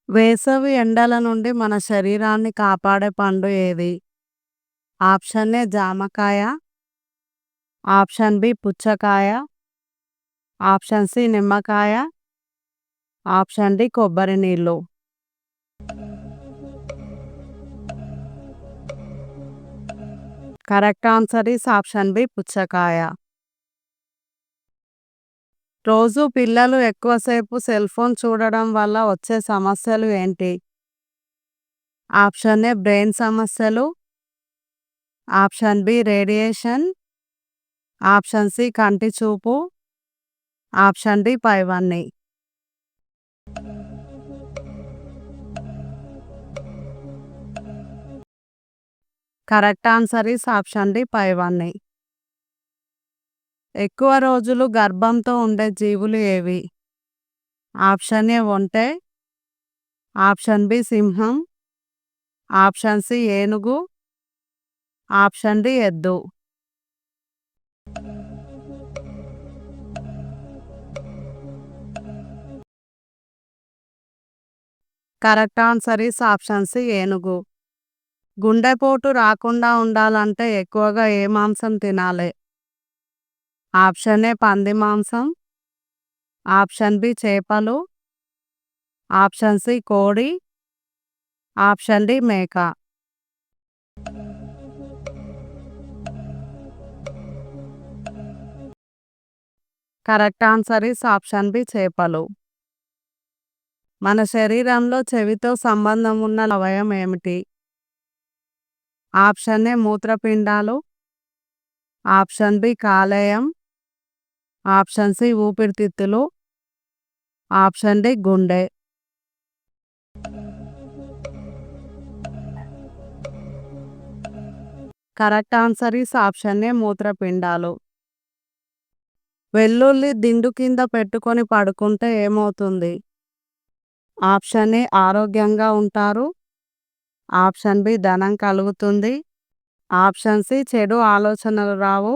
వేసవి ఎండల నుండి మన శరీరాన్ని కాపాడే పండు ఏది? ఆప్షన్ ఏ జామకాయ, ఆప్షన్ బి పుచ్చకాయ, ఆప్షన్ సి నిమ్మకాయ, ఆప్షన్ డి కొబ్బరి నీళ్ళు. Correct answer is option B పుచ్చకాయ. రోజు పిల్లలు ఎక్కువసేపు సెల్ ఫోన్ చూడడం వల్ల వచ్చే సమస్యలు ఏంటి? ఆప్షన్ ఏ బ్రెయిన్ సమస్యలు, option B radiation, option C కంటి చూపు, ఆప్షన్ డి పైవన్నీ. Correct answer is option D పైవన్నీ. ఎక్కువ రోజులు గర్భంతో ఉండే జీవులు ఏవి? ఆప్షన్ ఏ ఒంటె, ఆప్షన్ బి సింహం, ఆప్షన్ సి ఏనుగు, ఆప్షన్ డి ఎద్దు. Correct answer is option C ఏనుగు. గుండెపోటు రాకుండా ఉండాలంటే ఎక్కువగా ఏ మాంసం తినాలి? ఆప్షన్ ఏ పంది మాంసం, ఆప్షన్ బి చేపలు, ఆప్షన్ సి కోడి, ఆప్షన్ డి మేక. Correct answer is option B చేపలు. మన శరీరంలో చెవితో సంబంధం ఉన్న అవయవం ఏమిటి? ఆప్షన్ ఏ మూత్రపిండాలు, ఆప్షన్ బి కాలేయం, ఆప్షన్ సి ఊపిరితిత్తులు, ఆప్షన్ డి గుండె. కరెక్ట్ ఆన్సర్ ఈస్ ఆప్షన్ ఏ మూత్రపిండాలు. వెల్లుల్లి దిండు కింద పెట్టుకొని పడుకుంటే ఏమవుతుంది? ఆప్షన్ ఏ ఆరోగ్యంగా ఉంటారు, ఆప్షన్ బి ధనం కలుగుతుంది, ఆప్షన్ సి చెడు ఆలోచనలు రావు,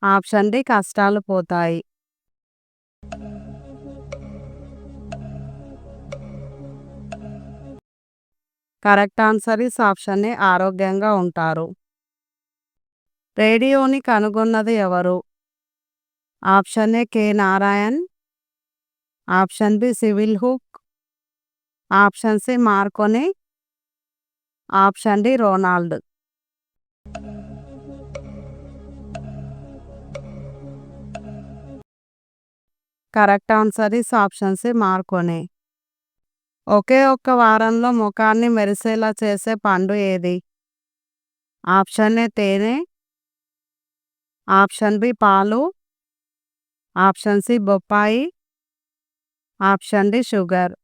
ఆప్షన్ డి కష్టాలు పోతాయి. Correct answer is option A ఆరోగ్యంగా ఉంటారు. రేడియోని కనుగొన్నది ఎవరు? Option A K Narayan, option B సివిల్ హుక్, option C Marconi, option D Ronald. Correct answer is option C Marconi. ఒకే ఒక్క వారంలో ముఖాన్ని మెరిసేలా చేసే పండు ఏది? ఆప్షన్ ఏ తేనె, ఆప్షన్ బి పాలు, ఆప్షన్ సి బొప్పాయి, option D sugar.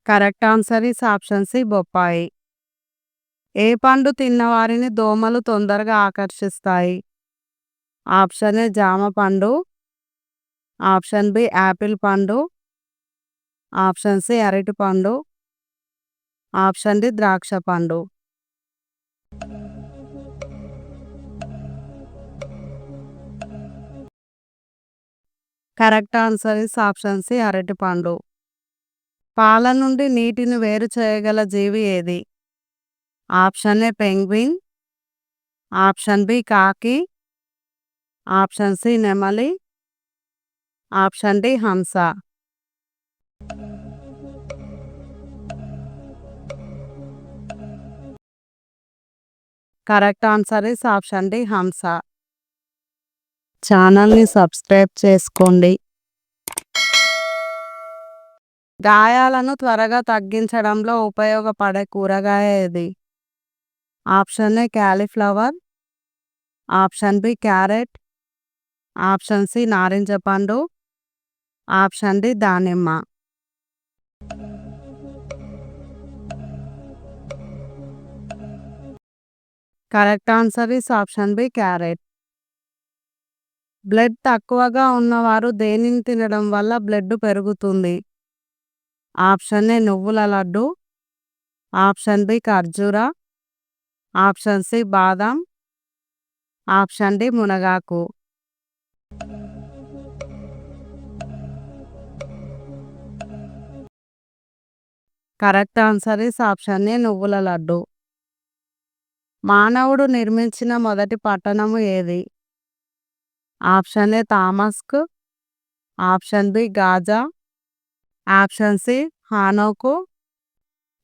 Correct answer is option C బొప్పాయి. ఏ పండు తిన్నవారిని దోమలు తొందరగా ఆకర్షిస్తాయి? ఆప్షన్ ఏ జామ పండు, ఆప్షన్ బి యాపిల్ పండు, ఆప్షన్ సి అరటి పండు, ఆప్షన్ డి ద్రాక్ష పండు. Correct answer is option C అరటి పండు. పాల నుండి నీటిని వేరు చేయగల జీవి ఏది? Option A penguin, option B కాకి, ఆప్షన్ సి నెమలి, ఆప్షన్ డి హంస. Correct answer is option D హంస. ఛానల్ని సబ్స్క్రైబ్ చేసుకోండి. గాయాలను త్వరగా తగ్గించడంలో ఉపయోగపడే కూరగాయ ఏది? Option A cauliflower, option B carrot, option C నారింజ పండు, ఆప్షన్ డి దానిమ్మ. Correct answer is option B carrot. Blood తక్కువగా ఉన్నవారు దేనిని తినడం వల్ల బ్లడ్ పెరుగుతుంది? ఆప్షన్ ఏ నువ్వుల లడ్డు, ఆప్షన్ బి ఖర్జూర, ఆప్షన్ సి బాదాం, ఆప్షన్ డి మునగాకు. Correct answer is option A నువ్వుల లడ్డు. మానవుడు నిర్మించిన మొదటి పట్టణము ఏది? Option A Damascus, option B Gaza, option C హానోకు,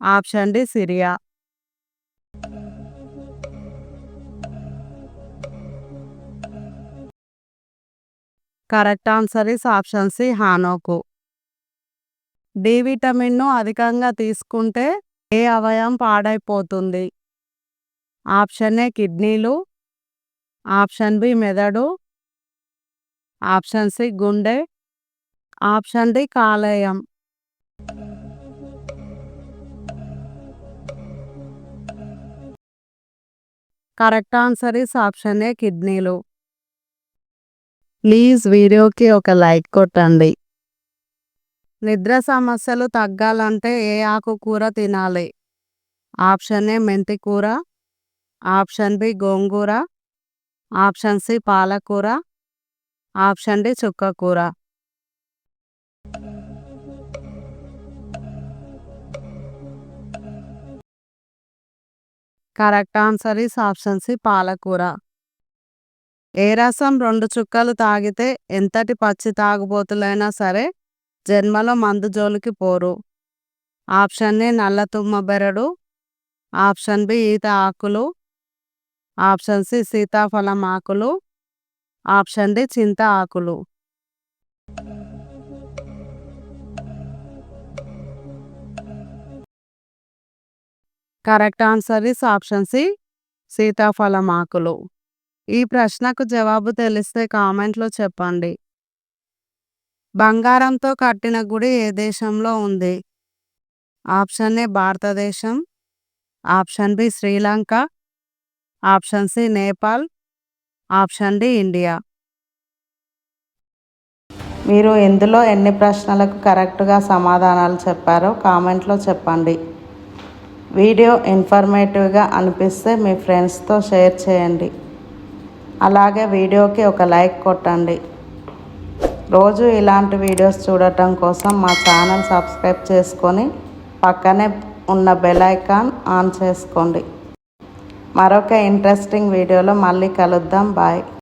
option D Syria. Correct answer is option C హానోకు. డి విటమిన్ను అధికంగా తీసుకుంటే ఏ అవయవం పాడైపోతుంది? ఆప్షన్ ఏ కిడ్నీలు, ఆప్షన్ బి మెదడు, ఆప్షన్ సి గుండె, ఆప్షన్ డి కాలేయం. Correct answer is option A కిడ్నీలు. ప్లీజ్ వీడియోకి ఒక లైక్ కొట్టండి. నిద్ర సమస్యలు తగ్గాలంటే ఏ ఆకుకూర తినాలి? ఆప్షన్ ఏ మెంతి కూర, ఆప్షన్ బి గోంగూర, ఆప్షన్ సి పాలకూర, ఆప్షన్ డి చుక్కకూర. Correct answer is option C పాలకూర. ఏ రసం 2 చుక్కలు తాగితే ఎంతటి పచ్చి తాగుబోతులైనా సరే జన్మలో మందు జోలికి పోరు? ఆప్షన్ ఏ నల్ల తుమ్మ బెరడు, ఆప్షన్ బి ఈత ఆకులు, ఆప్షన్ సి సీతాఫలం ఆకులు, ఆప్షన్ డి చింత ఆకులు. Correct answer is option C సీతాఫలం ఆకులు. ఈ ప్రశ్నకు జవాబు తెలిస్తే కామెంట్లో చెప్పండి. బంగారంతో కట్టిన గుడి ఏ దేశంలో ఉంది? Option A Bharatadesam, option B Sri Lanka, option C Nepal, option D India. మీరు ఇందులో ఎన్ని ప్రశ్నలకు కరెక్ట్గా సమాధానాలు చెప్పారో కామెంట్లో చెప్పండి. వీడియో ఇన్ఫర్మేటివ్గా అనిపిస్తే మీ ఫ్రెండ్స్తో షేర్ చేయండి. అలాగే వీడియోకి ఒక లైక్ కొట్టండి. రోజు ఇలాంటి వీడియోస్ చూడటం కోసం మా ఛానల్ సబ్స్క్రైబ్ చేసుకొని పక్కనే ఉన్న బెల్ ఐకాన్ ఆన్ చేసుకోండి. మరొక ఇంట్రెస్టింగ్ వీడియోలో మళ్ళీ కలుద్దాం. బాయ్.